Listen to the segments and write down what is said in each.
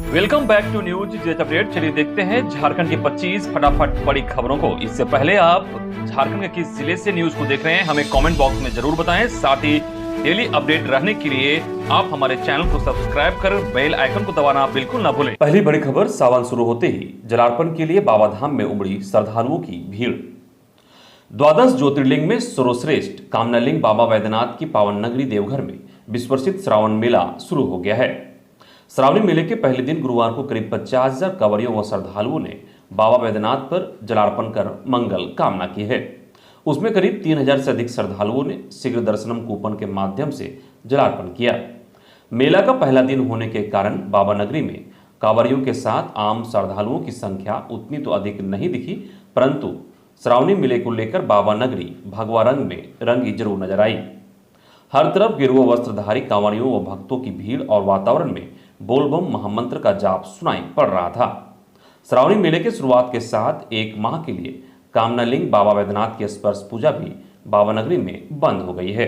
Welcome back to News Jet update. चलिए देखते हैं झारखंड की 25 फटाफट बड़ी खबरों को। इससे पहले आप झारखंड के किस जिले से न्यूज को देख रहे हैं हमें कमेंट बॉक्स में जरूर बताएं। साथ ही डेली अपडेट रहने के लिए आप हमारे चैनल को सब्सक्राइब कर बेल आइकन को दबाना बिल्कुल ना भूलें। पहली बड़ी खबर, सावन शुरू होते ही जलार्पण के लिए बाबाधाम में उमड़ी श्रद्धालुओं की भीड़। द्वादश ज्योतिर्लिंग में सर्वश्रेष्ठ कामनालिंग बाबा बैद्यनाथ की पावन नगरी देवघर में विश्व प्रसिद्ध श्रावण मेला शुरू हो गया है। श्रावणी मेले के पहले दिन गुरुवार को करीब 50,000 कांवरियों व श्रद्धालुओं ने बाबा बैद्यनाथ पर जलार्पण कर मंगल कामना की है। उसमें करीब 3,000 से अधिक श्रद्धालुओं ने शीघ्र दर्शनम कूपन के माध्यम से जलार्पण किया। मेला का पहला दिन होने के कारण बाबा नगरी में कांवरियों के साथ आम श्रद्धालुओं की संख्या उतनी तो अधिक नहीं दिखी, परंतु श्रावणी मेले को लेकर बाबा नगरी भगवा रंग में रंगी जरूर नजर आई। हर तरफ गेरुआ वस्त्रधारी कांवरियों व भक्तों की भीड़ और वातावरण में बोलबम महामंत्र का जाप सुनाई पड़ रहा था। श्रावणी मेले की शुरुआत के साथ एक माह के लिए कामनालिंग बाबा बैद्यनाथ की स्पर्श पूजा भी बाबा नगरी में बंद हो गई है।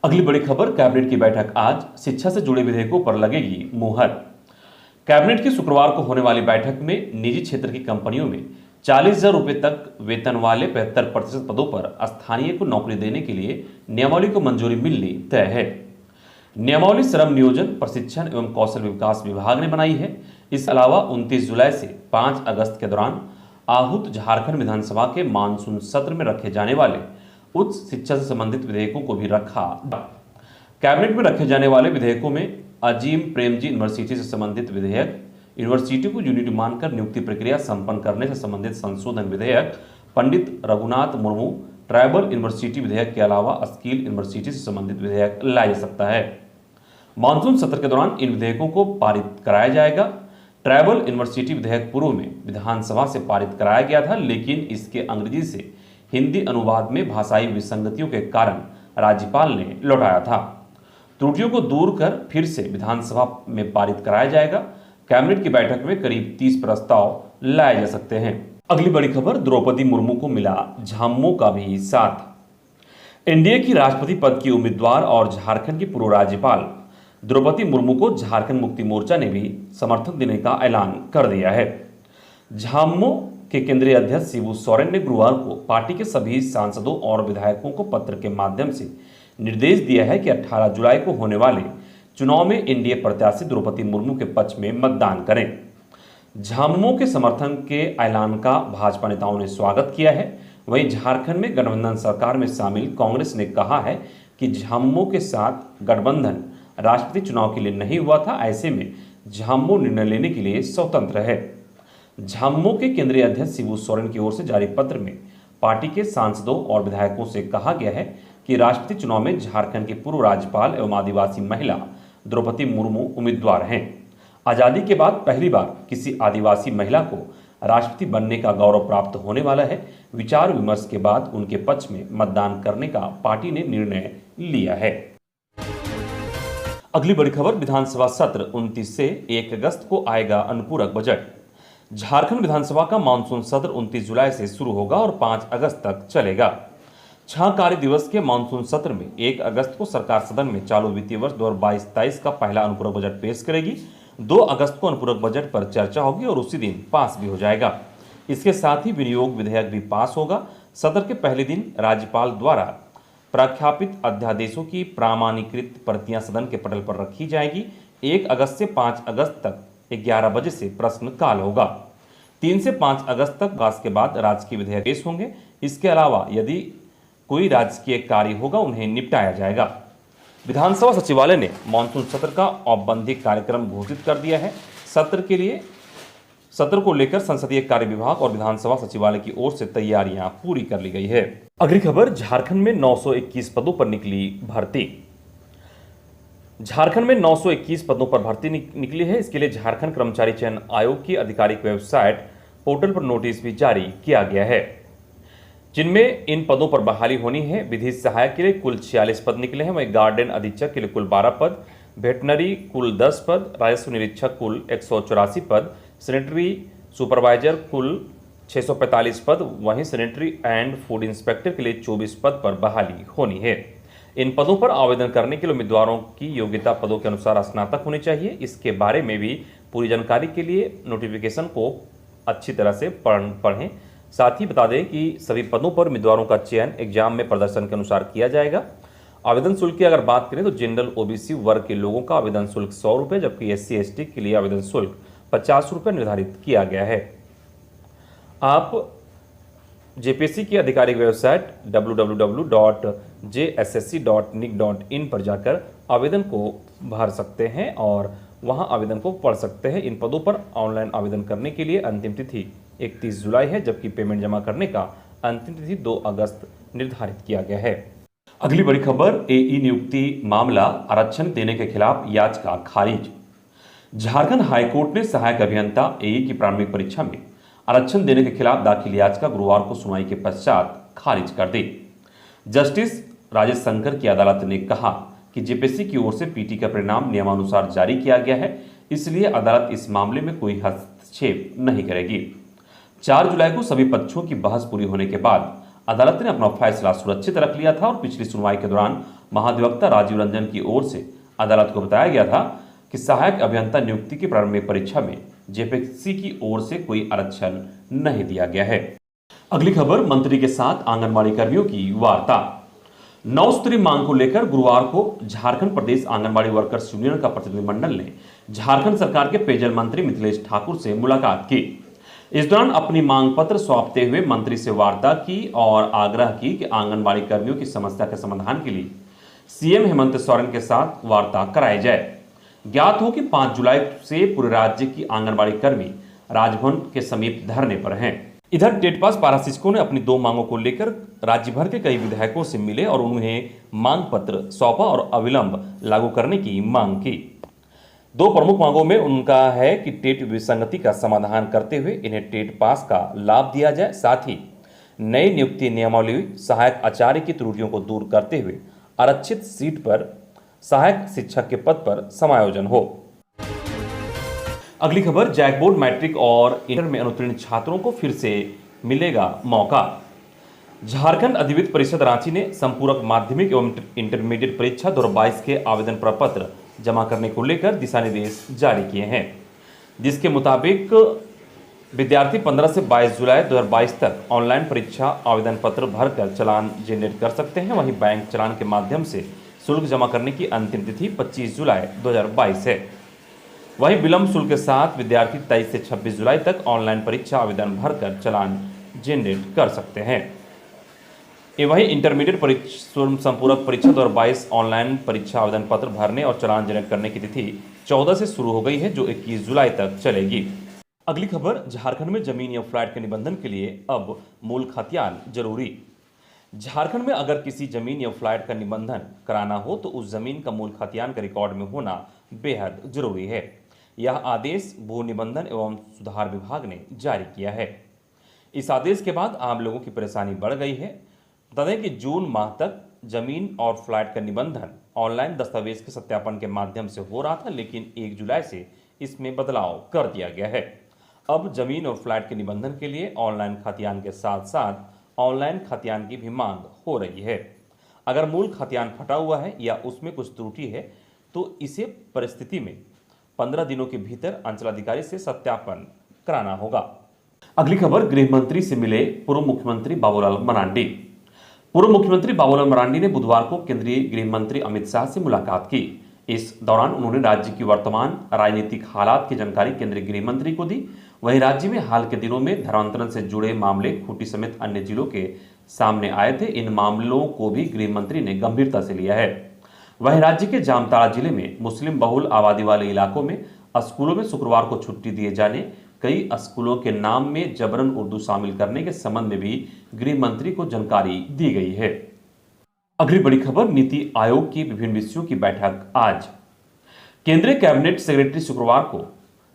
अगली बड़ी खबर, कैबिनेट की बैठक आज, शिक्षा से जुड़े विधेयकों पर लगेगी मुहर। कैबिनेट की शुक्रवार को होने वाली बैठक में निजी क्षेत्र की कंपनियों में 40,000 रुपए तक वेतन वाले 75% पदों पर स्थानीय को नौकरी देने के लिए नियमावली को मंजूरी मिलनी तय है। नियमावली श्रम नियोजन, प्रशिक्षण एवं कौशल विकास विभाग ने बनाई है। इसके अलावा 29 जुलाई से 5 अगस्त के दौरान आहूत झारखंड विधानसभा के मानसून सत्र में रखे जाने वाले उच्च शिक्षा से संबंधित विधेयकों को भी रखा। कैबिनेट में रखे जाने वाले विधेयकों में अजीम प्रेमजी यूनिवर्सिटी से संबंधित विधेयक, यूनिवर्सिटी को यूनिटी मानकर नियुक्ति प्रक्रिया संपन्न करने से संबंधित संशोधन विधेयक, पंडित रघुनाथ मुर्मू ट्राइबल यूनिवर्सिटी विधेयक के अलावा स्किल यूनिवर्सिटी से संबंधित विधेयक लाया जा सकता है। मानसून सत्र के दौरान इन विधेयकों को पारित कराया जाएगा। ट्राइबल यूनिवर्सिटी विधेयक पूर्व में विधानसभा से पारित कराया गया था, लेकिन इसके अंग्रेजी से हिंदी अनुवाद में भाषाई विसंगतियों के कारण राज्यपाल ने लौटाया था। त्रुटियों को दूर कर फिर से विधानसभा में पारित कराया जाएगा। कैबिनेट की बैठक में करीब 30 प्रस्ताव लाए जा सकते हैं। अगली बड़ी खबर, द्रौपदी मुर्मू को मिला झामुमो का भी साथ। एनडीए की राष्ट्रपति पद की उम्मीदवार और झारखंड की पूर्व राज्यपाल द्रौपदी मुर्मू को झारखंड मुक्ति मोर्चा ने भी समर्थन देने का ऐलान कर दिया है। झामुमो के केंद्रीय अध्यक्ष शिबू सोरेन ने गुरुवार को पार्टी के सभी सांसदों और विधायकों को पत्र के माध्यम से निर्देश दिया है कि 18 जुलाई को होने वाले चुनाव में एनडीए प्रत्याशी द्रौपदी मुर्मू के पक्ष में मतदान करें। झामुमो के समर्थन के ऐलान का भाजपा नेताओं ने स्वागत किया है। वहीं झारखंड में गठबंधन सरकार में शामिल कांग्रेस ने कहा है कि झामुमो के साथ गठबंधन राष्ट्रपति चुनाव के लिए नहीं हुआ था, ऐसे में झामुमो निर्णय लेने के लिए स्वतंत्र है। झामुमो के केंद्रीय अध्यक्ष शिबू सोरेन की ओर से जारी पत्र में पार्टी के सांसदों और विधायकों से कहा गया है कि राष्ट्रपति चुनाव में झारखंड की पूर्व राज्यपाल एवं आदिवासी महिला द्रौपदी मुर्मू उम्मीदवार हैं। आजादी के बाद पहली बार किसी आदिवासी महिला को राष्ट्रपति बनने का गौरव प्राप्त होने वाला है। विचार विमर्श के बाद उनके पक्ष में मतदान करने का पार्टी ने निर्णय लिया है। अगली बड़ी खबर, विधानसभा सत्र 29 से 1 अगस्त को आएगा अनुपूरक बजट। झारखंड विधानसभा का मानसून सत्र 29 जुलाई से शुरू होगा और 5 अगस्त तक चलेगा। 6 कार्य दिवस के मानसून सत्र में 1 अगस्त को सरकार सदन में चालू वित्तीय वर्ष 2022-23 का पहला अनुपूरक बजट पेश करेगी। 2 अगस्त को अनुपूरक बजट पर चर्चा होगी और उसी दिन पास भी हो जाएगा। इसके साथ ही विनियोग विधेयक भी पास होगा। सत्र के पहले दिन राज्यपाल द्वारा प्रख्यापित अध्यादेशों की प्रामाणीकृत प्रतियां सदन के पटल पर रखी जाएगी। 1 अगस्त से 5 अगस्त तक 11 बजे से प्रश्नकाल होगा। 3 से 5 अगस्त तक अवकाश के बाद राजकीय विधेयक पेश होंगे। इसके अलावा यदि कोई राजकीय कार्य होगा उन्हें निपटाया जाएगा। विधानसभा सचिवालय ने मानसून सत्र का औपबंधिक कार्यक्रम घोषित कर दिया है। सत्र को लेकर संसदीय कार्य विभाग और विधानसभा सचिवालय की ओर से तैयारियां पूरी कर ली गई है। अगली खबर, झारखंड में 921 पदों पर निकली भर्ती। झारखंड में 921 पदों पर भर्ती निकली है। इसके लिए झारखंड कर्मचारी चयन आयोग की आधिकारिक वेबसाइट पोर्टल पर नोटिस भी जारी किया गया है, जिनमें इन पदों पर बहाली होनी है। विधि सहायक के लिए कुल 46 पद निकले हैं। वहीं गार्डन अधीक्षक के लिए कुल 12 पद, वेटनरी कुल 10 पद, राजस्व निरीक्षक कुल 184 पद, सैनिटरी सुपरवाइजर कुल 645 पद, वहीं सैनिटरी एंड फूड इंस्पेक्टर के लिए 24 पद पर बहाली होनी है। इन पदों पर आवेदन करने के लिए उम्मीदवारों की योग्यता पदों के अनुसार स्नातक होनी चाहिए। इसके बारे में भी पूरी जानकारी के लिए नोटिफिकेशन को अच्छी तरह से पढ़ें। साथ ही बता दें कि सभी पदों पर उम्मीदवारों का चयन एग्जाम में प्रदर्शन के अनुसार किया जाएगा। आवेदन शुल्क की अगर बात करें तो जनरल ओबीसी वर्ग के लोगों का आवेदन शुल्क 100 रुपये, जबकि SC ST के लिए आवेदन शुल्क 50 रुपये निर्धारित किया गया है। आप जेपीएससी की आधिकारिक वेबसाइट www.jssc.nic.in पर जाकर आवेदन को भर सकते हैं और वहां आवेदन को पढ़ सकते हैं। इन पदों पर ऑनलाइन आवेदन करने के लिए अंतिम तिथि 31 जुलाई है, जबकि पेमेंट जमा करने का अंतिम तिथि 2 अगस्त निर्धारित किया गया है। अगली बड़ी खबर, AE नियुक्ति मामला, आरक्षण देने के खिलाफ याचिका खारिज। झारखंड हाईकोर्ट ने सहायक अभियंता AE की प्रारंभिक परीक्षा में आरक्षण देने के खिलाफ दाखिल याचिका गुरुवार को सुनवाई के पश्चात खारिज कर दी। जस्टिस राजेश शंकर की अदालत ने कहा कि जेपीएससी की ओर से पीटी का परिणाम नियमानुसार जारी किया गया है, इसलिए अदालत इस मामले में कोई हस्तक्षेप नहीं करेगी। 4 जुलाई को सभी पक्षों की बहस पूरी होने के बाद अदालत ने अपना फैसला सुरक्षित रख लिया था और पिछली सुनवाई के दौरान महाधिवक्ता राजीव रंजन की ओर से अदालत को बताया गया था कि सहायक अभियंता नियुक्ति की प्रारंभिक परीक्षा में जेपीएससी की ओर से कोई आरक्षण नहीं दिया गया है। अगली खबर, मंत्री के साथ आंगनबाड़ी कर्मियों की वार्ता। 9 सूत्री मांग को लेकर गुरुवार को झारखंड प्रदेश आंगनबाड़ी वर्कर्स यूनियन का प्रतिनिधिमंडल ने झारखंड सरकार के पेयजल मंत्री मिथिलेश ठाकुर से मुलाकात की। इस दौरान अपनी मांग पत्र सौंपते हुए मंत्री से वार्ता की और आग्रह की कि आंगनबाड़ी कर्मियों की समस्या के समाधान के लिए सीएम हेमंत सोरेन के साथ वार्ता कराई जाए। ज्ञात हो कि 5 जुलाई से पूरे राज्य की आंगनबाड़ी कर्मी राजभवन के समीप धरने पर हैं। इधर टेट पास पारा शिक्षकों ने अपनी 2 मांगों को लेकर राज्य भर के कई विधायकों से मिले और उन्हें मांग पत्र सौंपा और अविलंब लागू करने की मांग की। 2 प्रमुख मांगों में उनका है कि टेट विसंगति का समाधान करते हुए इन्हें टेट पास का लाभ दिया जाए, साथ ही नई नियुक्ति नियमावली सहायक आचार्य की त्रुटियों को दूर करते हुए आरक्षित सीट पर सहायक शिक्षक के पद पर समायोजन हो। अगली खबर, जैक बोर्ड, मैट्रिक और इंटर में अनुत्तीर्ण छात्रों को फिर से मिलेगा मौका। झारखंड अधिविद्य परिषद रांची ने संपूरक माध्यमिक एवं इंटरमीडिएट परीक्षा 2022 के आवेदन प्रपत्र जमा करने को लेकर दिशा निर्देश जारी किए हैं, जिसके मुताबिक विद्यार्थी 15 से 22 जुलाई 2022 तक ऑनलाइन परीक्षा आवेदन पत्र भरकर चालान जनरेट कर सकते हैं। वहीं बैंक चालान के माध्यम से शुल्क जमा करने की अंतिम तिथि 25 जुलाई 2022 है। वहीं विलंब शुल्क के साथ विद्यार्थी 23 से 26 जुलाई तक ऑनलाइन परीक्षा आवेदन भरकर चालान जनरेट कर सकते हैं। वहीं इंटरमीडिएट संपूरक परीक्षा 2022 ऑनलाइन परीक्षा आवेदन पत्र भरने और चालान जनरेट करने की तिथि 14 से शुरू हो गई है, जो 21 जुलाई तक चलेगी। अगली खबर, झारखंड में जमीन या फ्लैट के निबंधन के लिए अब मूल खतियान जरूरी। झारखंड में अगर किसी जमीन या फ्लैट का निबंधन कराना हो तो उस जमीन का मूल खतियान का रिकॉर्ड में होना बेहद जरूरी है। यह आदेश भू निबंधन एवं सुधार विभाग ने जारी किया है। इस आदेश के बाद आम लोगों की परेशानी बढ़ गई है। बता दें कि जून माह तक जमीन और फ्लैट का निबंधन ऑनलाइन दस्तावेज के सत्यापन के माध्यम से हो रहा था, लेकिन 1 जुलाई से इसमें बदलाव कर दिया गया है। अब जमीन और फ्लैट के निबंधन के लिए ऑनलाइन खतियान के साथ साथ ऑनलाइन खतियान की भी मांग हो रही है। अगर मूल खतियान फटा हुआ है या उसमें कुछ त्रुटि है तो इसे परिस्थिति में 15 दिनों के भीतर अंचलाधिकारी से सत्यापन कराना होगा। अगली खबर, गृह मंत्री से मिले पूर्व मुख्यमंत्री बाबूलाल मरांडी। पूर्व मुख्यमंत्री बाबूलाल मरांडी ने बुधवार को केंद्रीय गृह मंत्री अमित शाह से मुलाकात की। इस दौरान उन्होंने राज्य की वर्तमान राजनीतिक हालात की जानकारी केंद्रीय गृह मंत्री को दी। वहीं राज्य में हाल के दिनों में धर्मांतरण से जुड़े मामले खूंटी समेत अन्य जिलों के सामने आए थे। इन मामलों को भी गृह मंत्री ने गंभीरता से लिया है। वहीं राज्य के जामताड़ा जिले में मुस्लिम बहुल आबादी वाले इलाकों में स्कूलों में शुक्रवार को छुट्टी दिए जाने, कई स्कूलों के नाम में जबरन उर्दू शामिल करने के संबंध में भी गृह मंत्री को जानकारी दी गई है। अगली बड़ी खबर, नीति आयोग की विभिन्न विषयों की बैठक आज। केंद्रीय कैबिनेट सेक्रेटरी शुक्रवार को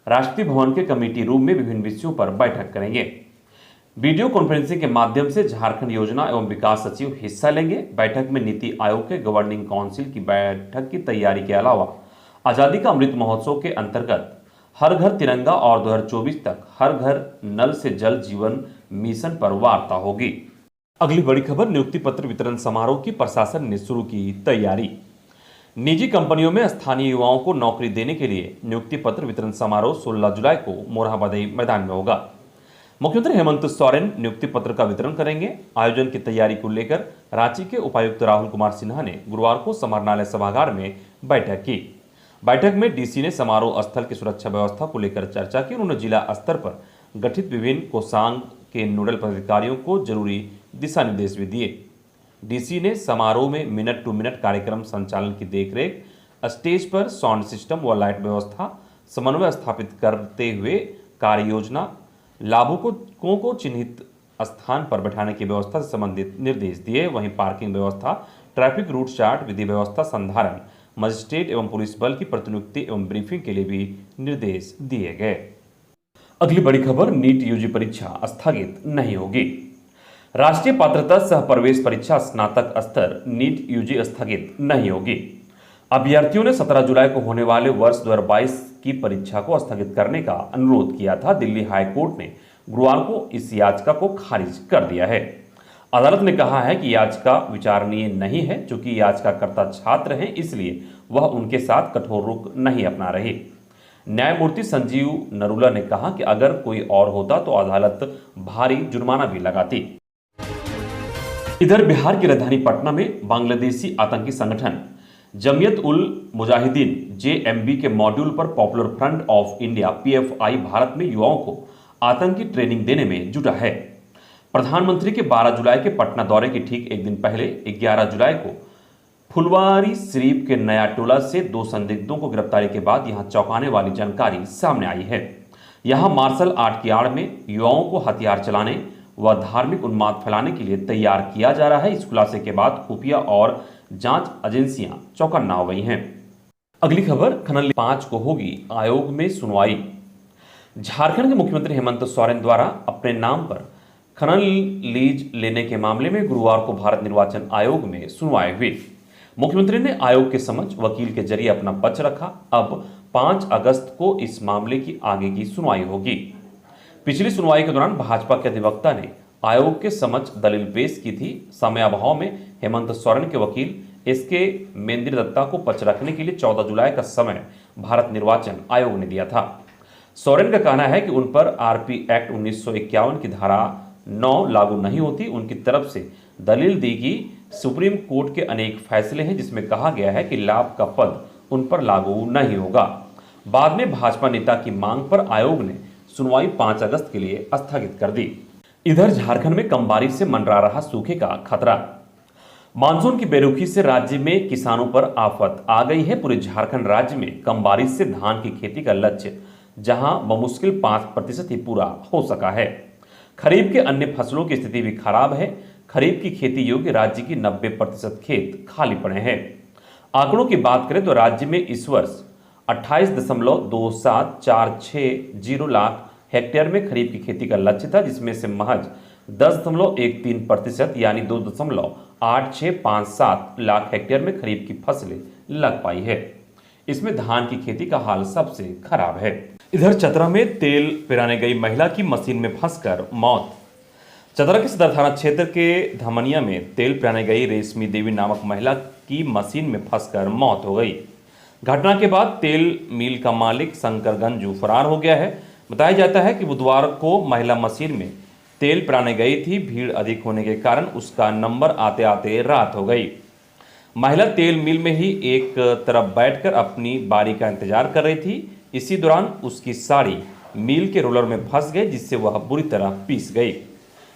राष्ट्रपति भवन के कमेटी रूम में विभिन्न विषयों पर बैठक करेंगे। वीडियो कॉन्फ्रेंसिंग के माध्यम से झारखंड योजना एवं विकास सचिव हिस्सा लेंगे। बैठक में नीति आयोग के गवर्निंग काउंसिल की बैठक की तैयारी के अलावा आजादी का अमृत महोत्सव के अंतर्गत हर घर तिरंगा और 2024 तक हर घर नल से जल जीवन मिशन पर वार्ता होगी। अगली बड़ी खबर, नियुक्ति पत्र वितरण समारोह की प्रशासन ने शुरू की तैयारी। निजी कंपनियों में स्थानीय युवाओं को नौकरी देने के लिए नियुक्ति पत्र वितरण समारोह 16 जुलाई को मोरहाबादी मैदान में होगा। मुख्यमंत्री हेमंत सोरेन नियुक्ति पत्र का वितरण करेंगे। आयोजन की तैयारी को लेकर रांची के उपायुक्त राहुल कुमार सिन्हा ने गुरुवार को समाहरणालय सभागार में बैठक की। बैठक में डीसी ने समारोह स्थल की सुरक्षा व्यवस्था को लेकर चर्चा की। उन्होंने जिला स्तर पर गठित विभिन्न कोषांग के नोडल पदाधिकारियों को जरूरी दिशा निर्देश भी दिए। डीसी ने समारोह में मिनट टू मिनट कार्यक्रम संचालन की देखरेख, स्टेज पर साउंड सिस्टम व लाइट व्यवस्था, समन्वय स्थापित करते हुए कार्य योजना, लाभुकों को चिन्हित स्थान पर बैठाने की व्यवस्था से संबंधित निर्देश दिए। वहीं पार्किंग व्यवस्था, ट्रैफिक रूट चार्ट, विधि व्यवस्था संधारण, मजिस्ट्रेट एवं पुलिस बल की प्रतिनियुक्ति एवं ब्रीफिंग के लिए भी निर्देश दिए गए। अगली बड़ी खबर, नीट यूजी परीक्षा स्थगित नहीं होगी। राष्ट्रीय पात्रता सह प्रवेश परीक्षा स्नातक स्तर नीट यूजी स्थगित नहीं होगी। अभ्यर्थियों ने 17 जुलाई को होने वाले वर्ष 2022 की परीक्षा को स्थगित करने का अनुरोध किया था। दिल्ली हाई कोर्ट ने गुरुवार को इस याचिका को खारिज कर दिया है। अदालत ने कहा है कि याचिका विचारणीय नहीं है। चूंकि याचिकाकर्ता छात्र हैं, इसलिए वह उनके साथ कठोर रुख नहीं अपना रहे। न्यायमूर्ति संजीव नरूला ने कहा कि अगर कोई और होता तो अदालत भारी जुर्माना भी लगाती। इधर बिहार की राजधानी पटना में बांग्लादेशी आतंकी संगठन जमियत उल मुजाहिदीन JMB के मॉड्यूल पर popular front of India PFI Bharat में युवाओं को आतंकी ट्रेनिंग देने में जुटा है। प्रधानमंत्री के 12 जुलाई के पटना दौरे के ठीक एक दिन पहले 11 जुलाई को फुलवारी शरीफ के नया टोला से 2 संदिग्धों को गिरफ्तारी के बाद यहां चौंकाने वाली जानकारी सामने आई है। यहां मार्शल आर्ट की आड़ में युवाओं को हथियार चलाने व धार्मिक उन्माद फैलाने के लिए तैयार किया जा रहा है। इस खुलासे के बाद खुफिया और जांच एजेंसियां चौकन्ना हो गई हैं। अगली खबर, खनन 5 को होगी आयोग में सुनवाई। झारखंड के मुख्यमंत्री हेमंत सोरेन द्वारा अपने नाम पर खनन लीज लेने के मामले में गुरुवार को भारत निर्वाचन आयोग में सुनवाई हुई। मुख्यमंत्री ने आयोग के समक्ष वकील के जरिए अपना पक्ष रखा। अब 5 अगस्त को इस मामले की आगे की सुनवाई होगी। पिछली सुनवाई के दौरान भाजपा के अधिवक्ता ने आयोग के समक्ष दलील पेश की थी। समय अभाव में हेमंत सोरेन के वकील SK मेंदिर दत्ता को पक्ष रखने के लिए 14 जुलाई का समय भारत निर्वाचन आयोग ने दिया था। सोरेन का कहना है कि उन पर RP एक्ट 1951 की धारा 9 लागू नहीं होती। उनकी तरफ से दलील दी कि सुप्रीम कोर्ट के अनेक फैसले हैं जिसमें कहा गया है कि लाभ का पद उन पर लागू नहीं होगा। बाद में भाजपा नेता की मांग पर आयोग ने सुनवाई 5 अगस्त के लिए स्थगित कर दी। इधर झारखंड में कम बारिश से मंडरा रहा सूखे का खतरा। मानसून की बेरुखी से राज्य में किसानों पर आफत आ गई है। पूरे झारखंड राज्य में कम बारिश से धान की खेती का लक्ष्य जहां बमुश्किल 5% ही पूरा हो सका है। खरीफ के अन्य फसलों की स्थिति भी खराब है। खरीफ की खेती योग्य राज्य की 90% खेत खाली पड़े हैं। आंकड़ों की बात करें तो राज्य में इस वर्ष 28.2746 लाख हेक्टेयर में खरीफ की खेती का लक्ष्य था, जिसमें से महज 10.13% यानी 2.8657 लाख हेक्टेयर में खरीफ की फसलें लग पाई है। इसमें धान की खेती का हाल सबसे खराब है। इधर चतरा में तेल पिराने गई महिला की मशीन में फंसकर मौत। चतरा के सदर थाना क्षेत्र के धमनिया में तेल पिराने गई रेशमी देवी नामक महिला की मशीन में फंसकर मौत हो गई। घटना के बाद तेल मिल का मालिक शंकर गंजू फरार हो गया है। बताया जाता है कि बुधवार को महिला मशीन में तेल पिराने गई थी। भीड़ अधिक होने के कारण उसका नंबर आते आते रात हो गई। महिला तेल मिल में ही एक तरफ बैठकर अपनी बारी का इंतजार कर रही थी। इसी दौरान उसकी साड़ी मिल के रोलर में फंस गई, जिससे वह बुरी तरह पीस गई।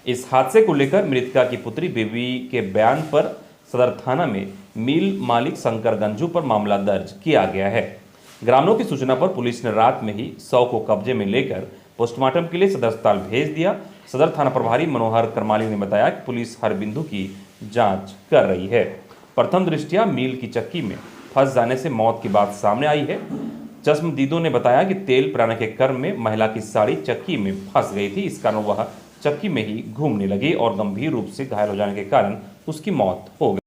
इस हादसे को लेकर मृतका की पुत्री बेबी के बयान पर सदर थाना में मिल मालिक शंकर गंजू पर मामला दर्ज किया गया है। ग्रामीणों की सूचना पर पुलिस ने रात में ही शव को कब्जे में लेकर पोस्टमार्टम के लिए सदर अस्पताल भेज दिया। सदर थाना प्रभारी मनोहर करमाली ने बताया कि पुलिस हर बिंदु की जांच कर रही है। प्रथम दृष्टया मिल की चक्की में फंस जाने से मौत की बात सामने आई है। चश्मदीदों ने बताया कि तेल पिराने के क्रम में महिला की साड़ी चक्की में फंस गई थी। इस कारण वह चक्की में ही घूमने लगी और गंभीर रूप से घायल हो जाने के कारण उसकी मौत हो गई।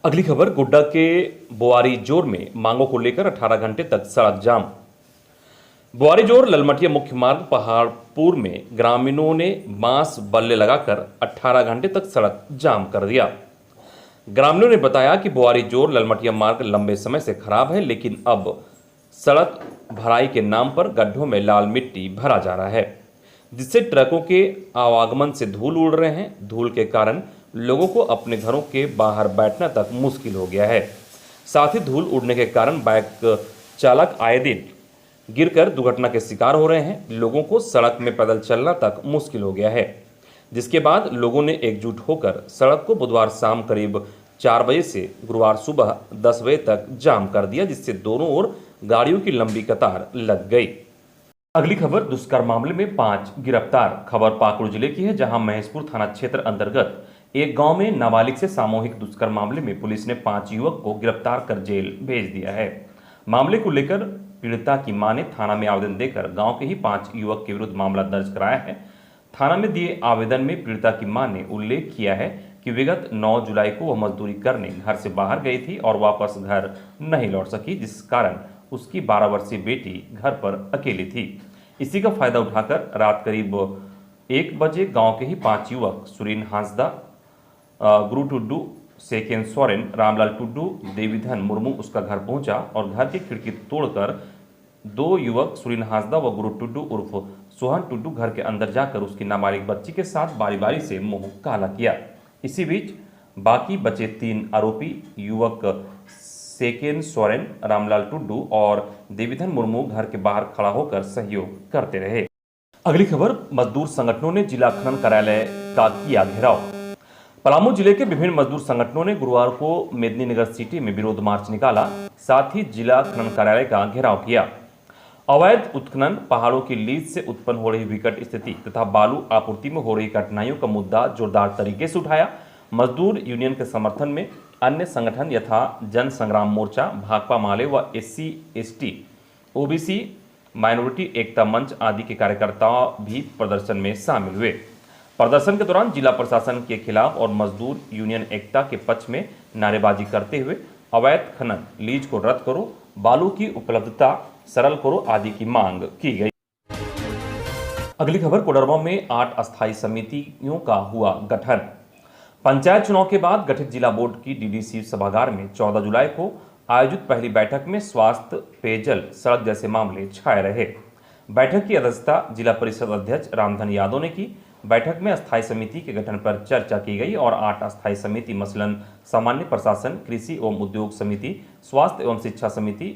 अगली खबर, गोड्डा के बोआरीजोर में मांगों को लेकर 18 घंटे तक सड़क जाम। बोआरीजोर ललमटिया मुख्य मार्ग पहाड़पुर में ग्रामीणों ने बांस बल्ले लगाकर 18 घंटे तक सड़क जाम कर दिया। ग्रामीणों ने बताया कि बुआरी जोर ललमटिया मार्ग लंबे समय से खराब है, लेकिन अब सड़क भराई के नाम पर गड्ढों में लाल मिट्टी भरा जा रहा है, जिससे ट्रकों के आवागमन से धूल उड़ रहे हैं। धूल के कारण लोगों को अपने घरों के बाहर बैठना तक मुश्किल हो गया है। साथ ही धूल उड़ने के कारण बाइक चालक आए दिन गिरकर दुर्घटना के शिकार हो रहे हैं। लोगों को सड़क में पैदल चलना तक मुश्किल हो गया है, जिसके बाद लोगों ने एकजुट होकर सड़क को बुधवार शाम करीब 4 बजे से गुरुवार सुबह 10 बजे तक जाम कर दिया, जिससे दोनों ओर गाड़ियों की लंबी कतार लग गई। अगली खबर, दुष्कर्म मामले में 5 गिरफ्तार। खबर पाकुड़ जिले की है, जहां महेशपुर थाना क्षेत्र अंतर्गत एक गांव में नाबालिग से सामूहिक दुष्कर्म मामले में पुलिस ने 5 युवक को गिरफ्तार कर जेल भेज दिया है। मामले को लेकर पीड़िता की मां ने थाना में आवेदन देकर गांव के ही 5 युवक के विरुद्ध मामला दर्ज कराया है। थाना में दिए आवेदन में पीड़िता की मां ने उल्लेख किया है कि विगत 9 जुलाई को वह मजदूरी करने घर से बाहर गई थी और वापस घर नहीं लौट सकी, जिस कारण उसकी 12 वर्षीय बेटी घर पर अकेली थी। इसी का फायदा उठाकर रात करीब 1 बजे गांव के ही 5 युवक सुरीन हांसदा, गुरु टुड्डू, सेकेन सोरेन, रामलाल टुड्डू, देवीधन मुर्मू उसका घर पहुंचा और घर की खिड़की तोड़कर 2 युवक सुरीन हांसदा व गुरु टुड्डू उर्फ सोहन टुड्डू घर के अंदर जाकर उसकी नाबालिग बच्ची के साथ बारी बारी से मुंह काला किया। इसी बीच बाकी बचे 3 आरोपी युवक सेकेन सोरेन, रामलाल टुड्डू और देवीधन मुर्मू घर के बाहर खड़ा होकर सहयोग करते रहे। अगली खबर, मजदूर संगठनों ने जिला खनन कार्यालय का किया घेराव। पलामू जिले के विभिन्न मजदूर संगठनों ने गुरुवार को मेदिनीनगर सिटी में विरोध मार्च निकाला, साथ ही जिला खनन कार्यालय का घेराव किया। अवैध उत्खनन, पहाड़ों की लीज से उत्पन्न हो रही विकट स्थिति तथा बालू आपूर्ति में हो रही कठिनाइयों का मुद्दा जोरदार तरीके से उठाया। मजदूर यूनियन के समर्थन में अन्य संगठन यथा जन संग्राम मोर्चा, भाकपा माले व SC ST OBC माइनॉरिटी एकता मंच आदि के कार्यकर्ता भी प्रदर्शन में शामिल हुए। प्रदर्शन के दौरान जिला प्रशासन के खिलाफ और मजदूर यूनियन एकता के पक्ष में नारेबाजी करते हुए अवैध खनन, लीज को रद्द करो, बालू की उपलब्धता सरल करो आदि की मांग की गई। अगली खबर, कोडरमा में 8 अस्थायी समितियों का हुआ गठन। पंचायत चुनाव के बाद गठित जिला बोर्ड की DDC सभागार में 14 जुलाई को आयोजित पहली बैठक में स्वास्थ्य, पेयजल, सड़क जैसे मामले छाए रहे। बैठक की अध्यक्षता जिला परिषद अध्यक्ष रामधन यादव ने की। बैठक में अस्थायी समिति के गठन पर चर्चा की गई और 8 अस्थायी समिति मसलन सामान्य प्रशासन, कृषि एवं उद्योग समिति, स्वास्थ्य एवं शिक्षा समिति,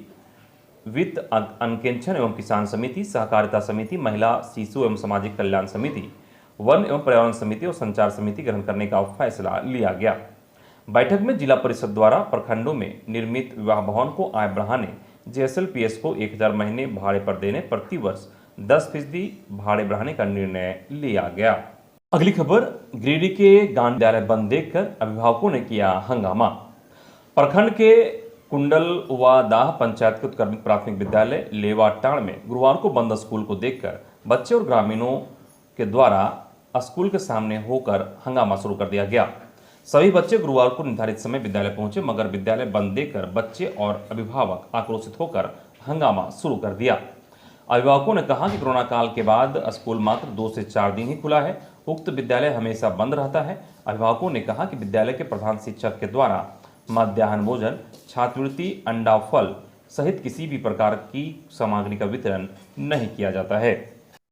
वित्त अंकेक्षण एवं किसान समिति, सहकारिता समिति, महिला शिशु एवं सामाजिक कल्याण समिति, वन एवं पर्यावरण समिति और संचार समिति गठन करने का फैसला लिया गया। बैठक में जिला परिषद द्वारा प्रखंडों में निर्मित विवाह भवन को आय बढ़ाने, JSLPS को 1000 महीने भाड़े पर देने, प्रतिवर्ष 10% भाड़े बढ़ाने का निर्णय लिया गया। अगली खबर, गिरिडीह के गांधी विद्यालय बंद देखकर अभिभावकों ने किया हंगामा। प्रखंड के कुंडलवादाह पंचायत के उत्क्रमित प्राथमिक विद्यालय लेवाटाड़ में गुरुवार को बंद स्कूल को देखकर बच्चे और ग्रामीणों के द्वारा स्कूल के सामने होकर हंगामा शुरू कर दिया गया। सभी बच्चे गुरुवार को निर्धारित समय विद्यालय पहुंचे, मगर विद्यालय बंद देखकर बच्चे और अभिभावक आक्रोशित होकर हंगामा शुरू कर दिया। अभिभावकों ने कहा कि कोरोना काल के बाद स्कूल मात्र 2 से 4 दिन ही खुला है, उक्त विद्यालय हमेशा बंद रहता है। अभिभावकों ने कहा कि विद्यालय के प्रधान शिक्षक के द्वारा मध्याह्न भोजन, छात्रवृत्ति, अंडा, फल सहित किसी भी प्रकार की सामग्री का वितरण नहीं किया जाता है।